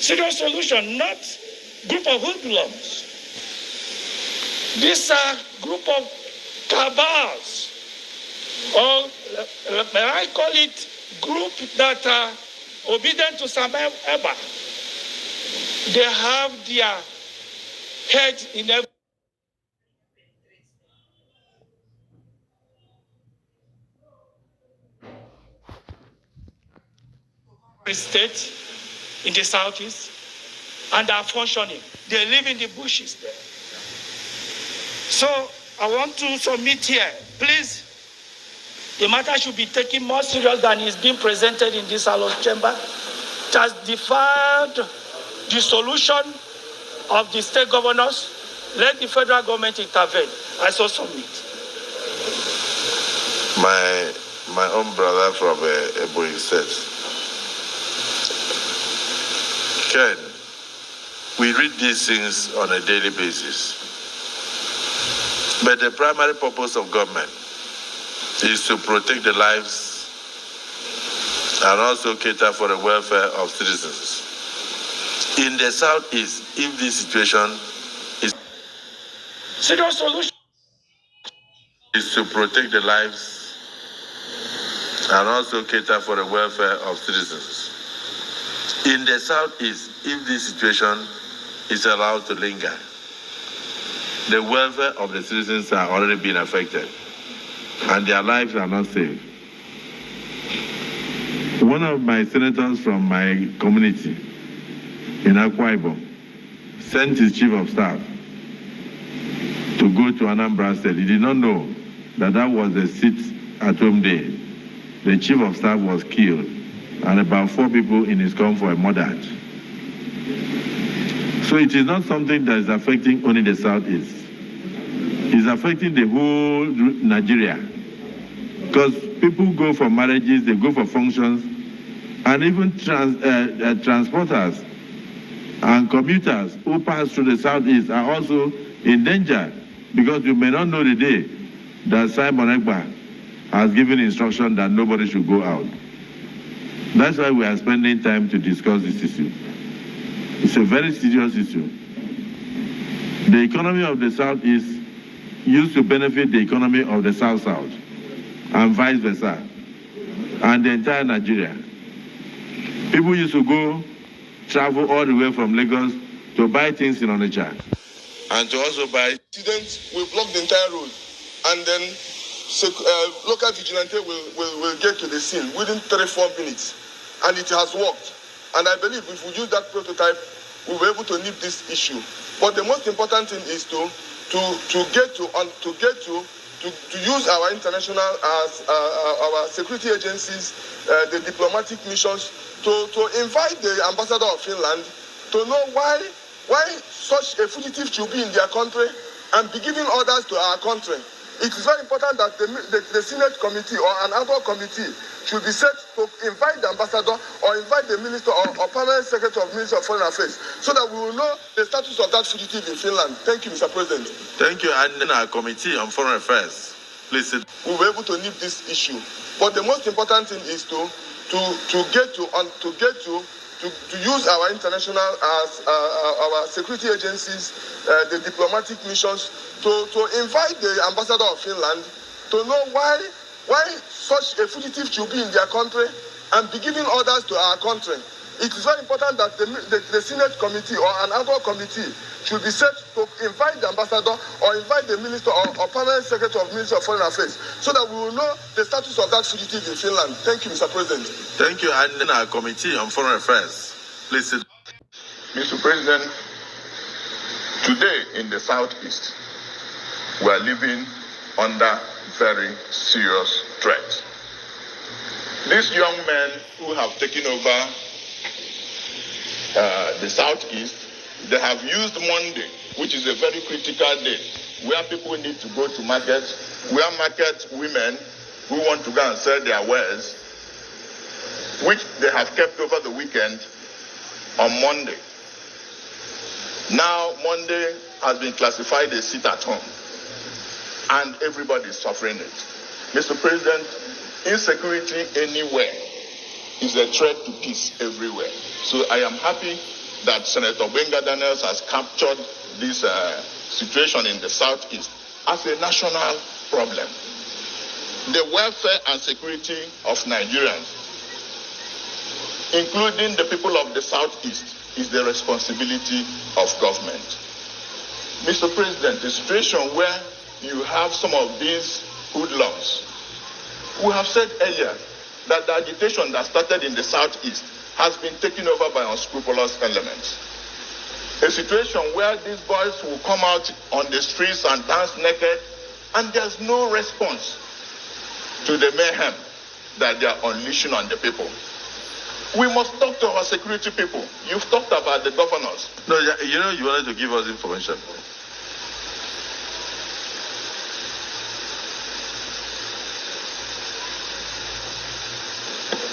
serious solution, not group of hoodlums. These are group of cabals, or may I call it group that are obedient to Sam Ekpa. They have their head in every state in the southeast, and are functioning. They live in the bushes there. So I want to submit here, please, the matter should be taken more serious than is being presented in this House chamber. It has defied the solution of the state governors. Let the federal government intervene. I so submit. My own brother from Ebonyi said, Ken, we read these things on a daily basis. But the primary purpose of government is to protect the lives and also cater for the welfare of citizens. In the southeast, if this situation serious solution is to protect the lives and also cater for the welfare of citizens. In the southeast, if this situation is allowed to linger, the welfare of the citizens are already being affected, and their lives are not safe. One of my senators from my community in Akwa Ibom sent his chief of staff to go to Anambra State. He did not know that that was a sit-at-home day. The chief of staff was killed, and about 4 people in his convoy murdered. So it is not something that is affecting only the southeast. It's affecting the whole Nigeria. Because people go for marriages, they go for functions, and even transporters and commuters who pass through the southeast are also in danger, because you may not know the day that Simon Ekpa has given instruction that nobody should go out. That's why we are spending time to discuss this issue. It's a very serious issue. The economy of the southeast used to benefit the economy of the south-south, and vice versa, and the entire Nigeria. People used to travel all the way from Lagos to buy things in Onitsha, and to also buy. Students will block the entire road, and then local vigilante will get to the scene within 3-4 minutes, and it has worked. And I believe if we use that prototype, we'll be able to nip this issue. But the most important thing is to use our international, our security agencies, the diplomatic missions, to invite the ambassador of Finland to know why such a fugitive should be in their country and be giving orders to our country. It is very important that the Senate committee or an ad hoc committee should be set to invite the ambassador or invite the minister or permanent secretary of Ministry of Foreign Affairs, so that we will know the status of that fugitive in Finland. Thank you, Mr. President. Thank you. And then our committee on foreign affairs, please. We'll be able to nip this issue. But the most important thing is to use our international, our security agencies, the diplomatic missions, to invite the ambassador of Finland to know why such a fugitive should be in their country and be giving orders to our country. It is very important that the Senate committee or an ad hoc committee should be set to invite the ambassador or invite the minister or permanent secretary of Ministry of Foreign Affairs, so that we will know the status of that fugitive in Finland. Thank you, Mr. President. Thank you. And then our committee on foreign affairs, please. Mr. President, today in the southeast, we are living under very serious threat. These young men who have taken over the southeast, they have used Monday, which is a very critical day, where people need to go to market, where market women who want to go and sell their wares, which they have kept over the weekend on Monday. Now, Monday has been classified as sit at home, and everybody is suffering it. Mr. President, insecurity anywhere is a threat to peace everywhere. So I am happy that Senator Benga Daniels has captured this situation in the Southeast as a national problem. The welfare and security of Nigerians, including the people of the Southeast, is the responsibility of government. Mr. President, the situation where you have some of these hoodlums, we have said earlier that the agitation that started in the Southeast has been taken over by unscrupulous elements. A situation where these boys will come out on the streets and dance naked, and there's no response to the mayhem that they are unleashing on the people. We must talk to our security people. You've talked about the governors. No, you know, you wanted to give us information.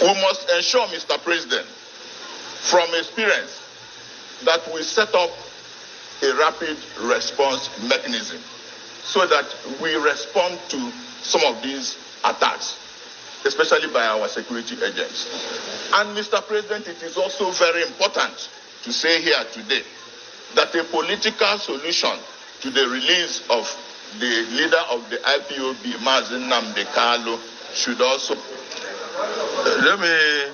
We must ensure, Mr. President, from experience, that we set up a rapid response mechanism so that we respond to some of these attacks, especially by our security agents. And Mr. President, it is also very important to say here today that a political solution to the release of the leader of the IPOB, Mazen Nnamdi Kanu, should also... Let me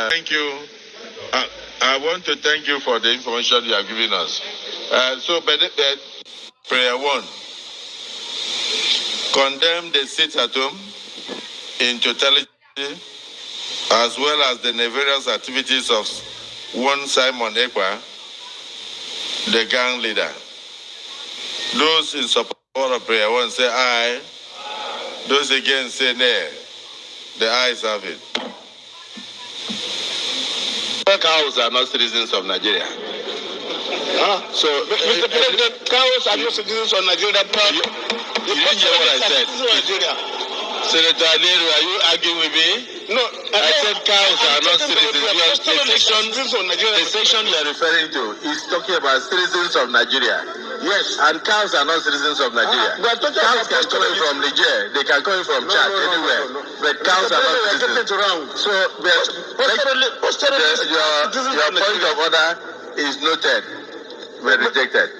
thank you. I want to thank you for the information you have given us. Prayer 1. Condemn the sit-at-home in totality, as well as the nefarious activities of one Simon Ekpa, the gang leader. Those in support of prayer 1 say aye. Those against say nay. The ayes have it. Cows are not citizens of Nigeria. So, Mr. President, cows are not citizens of Nigeria. You didn't hear what I said. Senator Aliru, are you arguing with me? No, I said cows are not citizens. The section you are referring to is talking about citizens of Nigeria. Yes. And cows are not citizens of Nigeria. Cows can come in from Niger. They can come in from Chad, anywhere. But cows are not citizens. So, your point of order is noted. But rejected.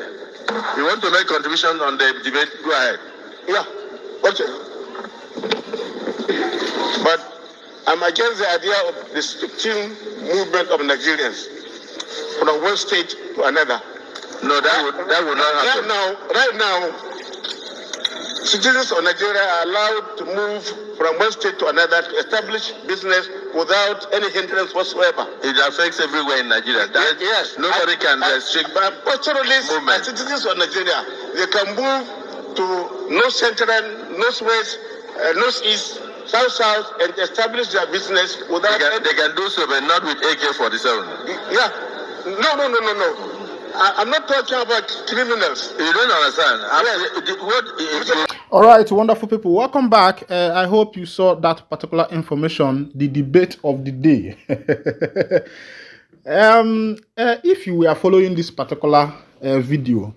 You want to make contribution on the debate? Go ahead. Yeah. Okay. But I'm against the idea of restricting movement of Nigerians from one state to another. No, that would not happen. Right now, citizens of Nigeria are allowed to move from one state to another to establish business without any hindrance whatsoever. It affects everywhere in Nigeria. Yes. Nobody can restrict pastoralists movement. and citizens of Nigeria, they can move to North Central, Northwest, Northeast, South, and establish their business without... They can do so, but not with AK-47. Yeah. No. I'm not talking about criminals. You don't understand. All right, wonderful people. Welcome back. I hope you saw that particular information, the debate of the day. If you were following this particular video,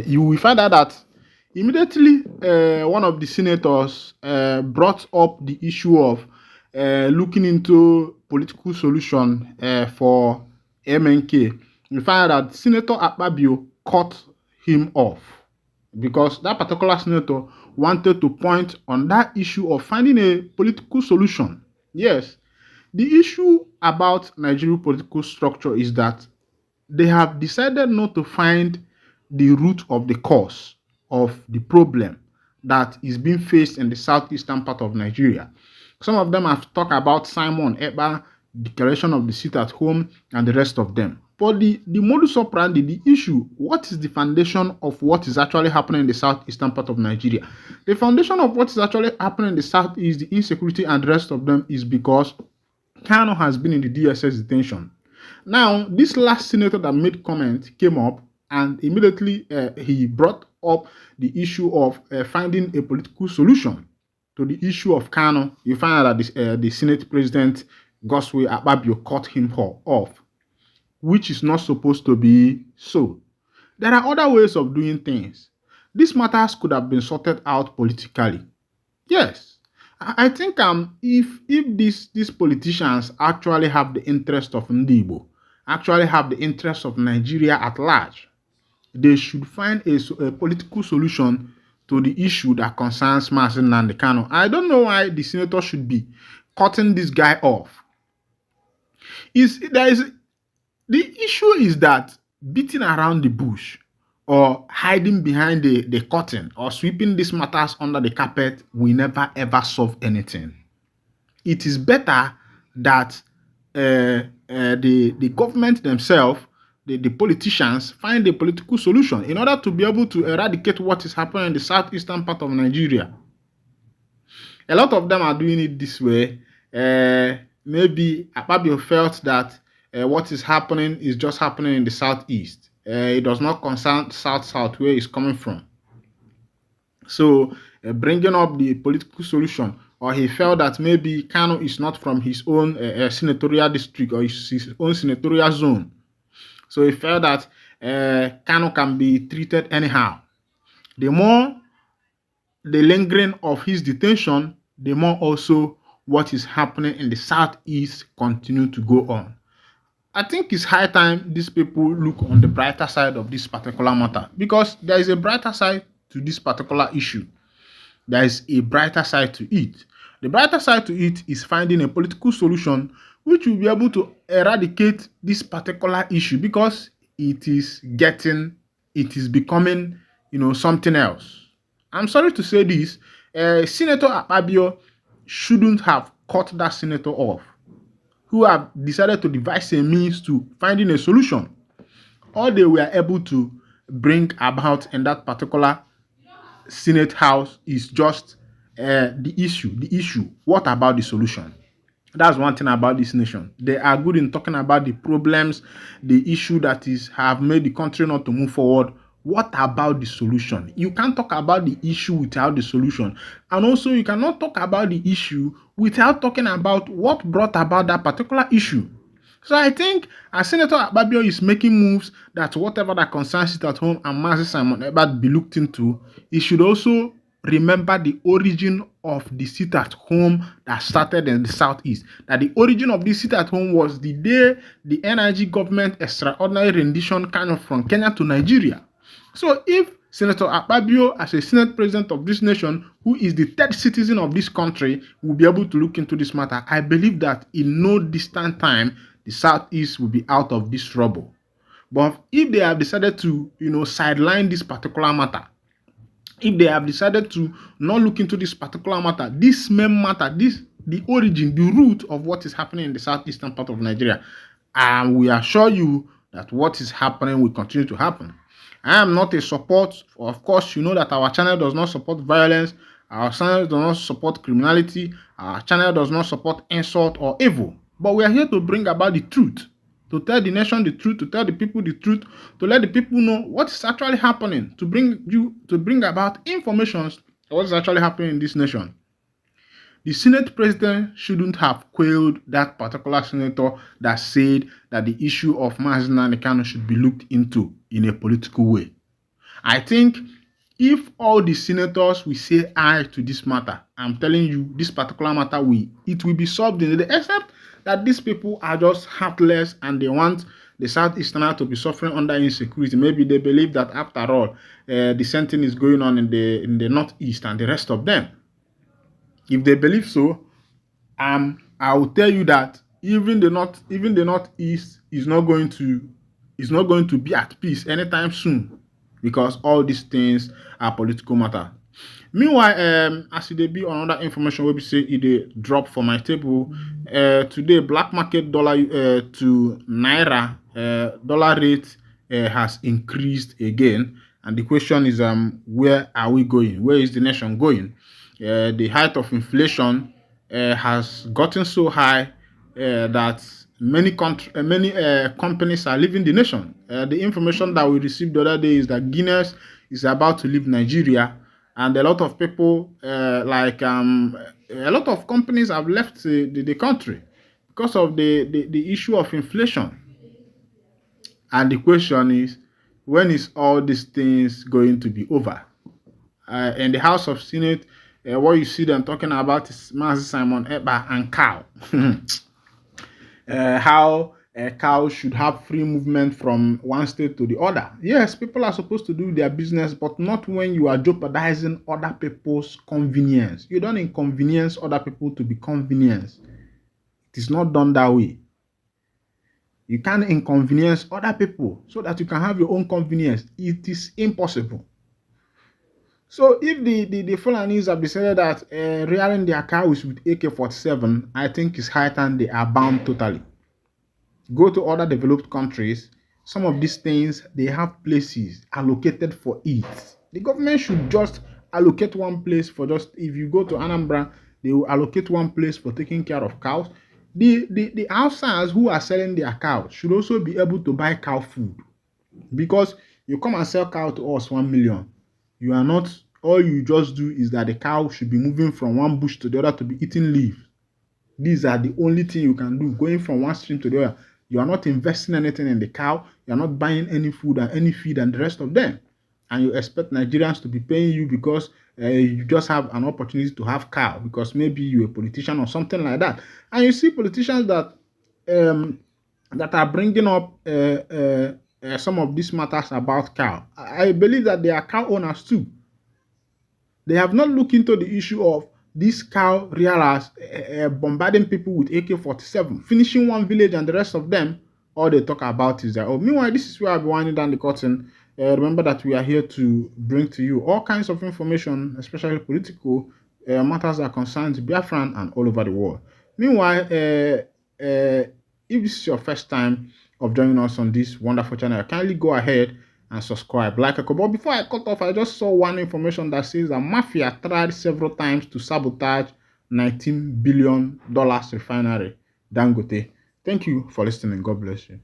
you will find out that immediately one of the senators brought up the issue of looking into political solution for MNK. You find out that Senator Akpabio cut him off because that particular senator wanted to point on that issue of finding a political solution. Yes, the issue about Nigerian political structure is that they have decided not to find the root of the cause of the problem that is being faced in the southeastern part of Nigeria. Some of them have talked about Simon Ekpa, declaration of the seat at home, and the rest of them. But the modus operandi, the issue, what is the foundation of what is actually happening in the southeastern part of Nigeria? The foundation of what is actually happening in the south is the insecurity, and the rest of them is because Kanu has been in the DSS detention. Now, this last senator that made comment came up, and immediately he brought up the issue of finding a political solution to the issue of Kanu. You find out that the Senate President Godswill Akpabio cut him off, which is not supposed to be so. There are other ways of doing things. These matters could have been sorted out politically. Yes. I think if these politicians actually have the interest of Ndigbo, actually have the interest of Nigeria at large, they should find a political solution to the issue that concerns Mazen Nnamdi Kanu. I don't know why the senator should be cutting this guy off. The issue is that beating around the bush or hiding behind the curtain or sweeping these matters under the carpet will never ever solve anything. It is better that the government themselves, the politicians, find a political solution in order to be able to eradicate what is happening in the southeastern part of Nigeria. A lot of them are doing it this way. Maybe Akpabio felt that what is happening is just happening in the southeast. It does not concern south where it's coming from. So bringing up the political solution, or he felt that maybe Kanu is not from his own senatorial district or his own senatorial zone. So he felt that Kanu can be treated anyhow. The more the lingering of his detention, the more also what is happening in the southeast continue to go on. I think it's high time these people look on the brighter side of this particular matter, because there is a brighter side to this particular issue. There is a brighter side to it. The brighter side to it is finding a political solution which will be able to eradicate this particular issue, because it is becoming, something else. I'm sorry to say this, Senator Akpabio shouldn't have cut that senator off, who have decided to devise a means to finding a solution. All they were able to bring about in that particular Senate House is just the issue. What about the solution? That's one thing about this nation. They are good in talking about the problems, the issue that have made the country not to move forward. What about the solution? You can't talk about the issue without the solution. And also, you cannot talk about the issue without talking about what brought about that particular issue. So I think as Senator Akpabio is making moves that whatever that concerns it at home and Mazi Simon Ekpa be looked into, he should also remember the origin of the sit at home that started in the southeast. That the origin of this sit at home was the day the NIG government extraordinary rendition came from Kenya to Nigeria. So if Senator Akpabio, as a Senate President of this nation, who is the third citizen of this country, will be able to look into this matter, I believe that in no distant time, the Southeast will be out of this trouble. But if they have decided to, sideline this particular matter, if they have decided to not look into this particular matter, this main matter, the origin, the root of what is happening in the southeastern part of Nigeria, and we assure you that what is happening will continue to happen. I am not a support. Of course, you know that our channel does not support violence. Our channel does not support criminality. Our channel does not support insult or evil. But we are here to bring about the truth, to tell the nation the truth, to tell the people the truth, to let the people know what is actually happening, to bring about information of what is actually happening in this nation. The Senate President shouldn't have quailed that particular senator that said that the issue of Mazi Nnamdi Kanu should be looked into in a political way. I think if all the senators will say aye to this matter, I'm telling you, this particular matter it will be solved in the day, except that these people are just heartless and they want the Southeastern to be suffering under insecurity. Maybe they believe that after all, the same thing is going on in the Northeast and the rest of them. If they believe so, I will tell you that even the Northeast is not going to be at peace anytime soon, because all these things are political matter. Meanwhile, as it be another information where we say it drop for my table. Today, black market dollar to naira dollar rate has increased again, and the question is where are we going? Where is the nation going? The height of inflation has gotten so high that many companies are leaving the nation. The information that we received the other day is that Guinness is about to leave Nigeria, and a lot of people, a lot of companies have left the country because of the issue of inflation. And the question is, when is all these things going to be over? In the House of Senate, what you see them talking about is Mazi Simon Ekpa and cow. How a cow should have free movement from one state to the other. Yes, people are supposed to do their business, but not when you are jeopardizing other people's convenience. You don't inconvenience other people to be convenienced. It is not done that way. You can't inconvenience other people so that you can have your own convenience. It is impossible. So if the Fulanis have decided that rearing their cows with AK-47, I think it's high time they are banned totally. Go to other developed countries. Some of these things, they have places allocated for it. The government should just allocate one place for just, if you go to Anambra, they will allocate one place for taking care of cows. The outsiders who are selling their cows should also be able to buy cow food. Because you come and sell cow to us 1 million. You are not, all you just do is that the cow should be moving from one bush to the other to be eating leaves. These are the only thing you can do, going from one stream to the other. You are not investing anything in the cow. You are not buying any food and any feed and the rest of them. And you expect Nigerians to be paying you because you just have an opportunity to have cow, because maybe you're a politician or something like that. And you see politicians that that are bringing up some of these matters about cow. I believe that they are cow owners too. They have not looked into the issue of these cow rearers bombarding people with AK-47, finishing one village and the rest of them, all they talk about is that, oh, meanwhile, this is where I'll be winding down the curtain. Remember that we are here to bring to you all kinds of information, especially political matters that concern Biafran and all over the world. Meanwhile, if this is your first time of joining us on this wonderful channel, kindly go ahead and subscribe, like a. But before I cut off, I just saw one information that says that mafia tried several times to sabotage $19 billion refinery Dangote. Thank you for listening. God bless you.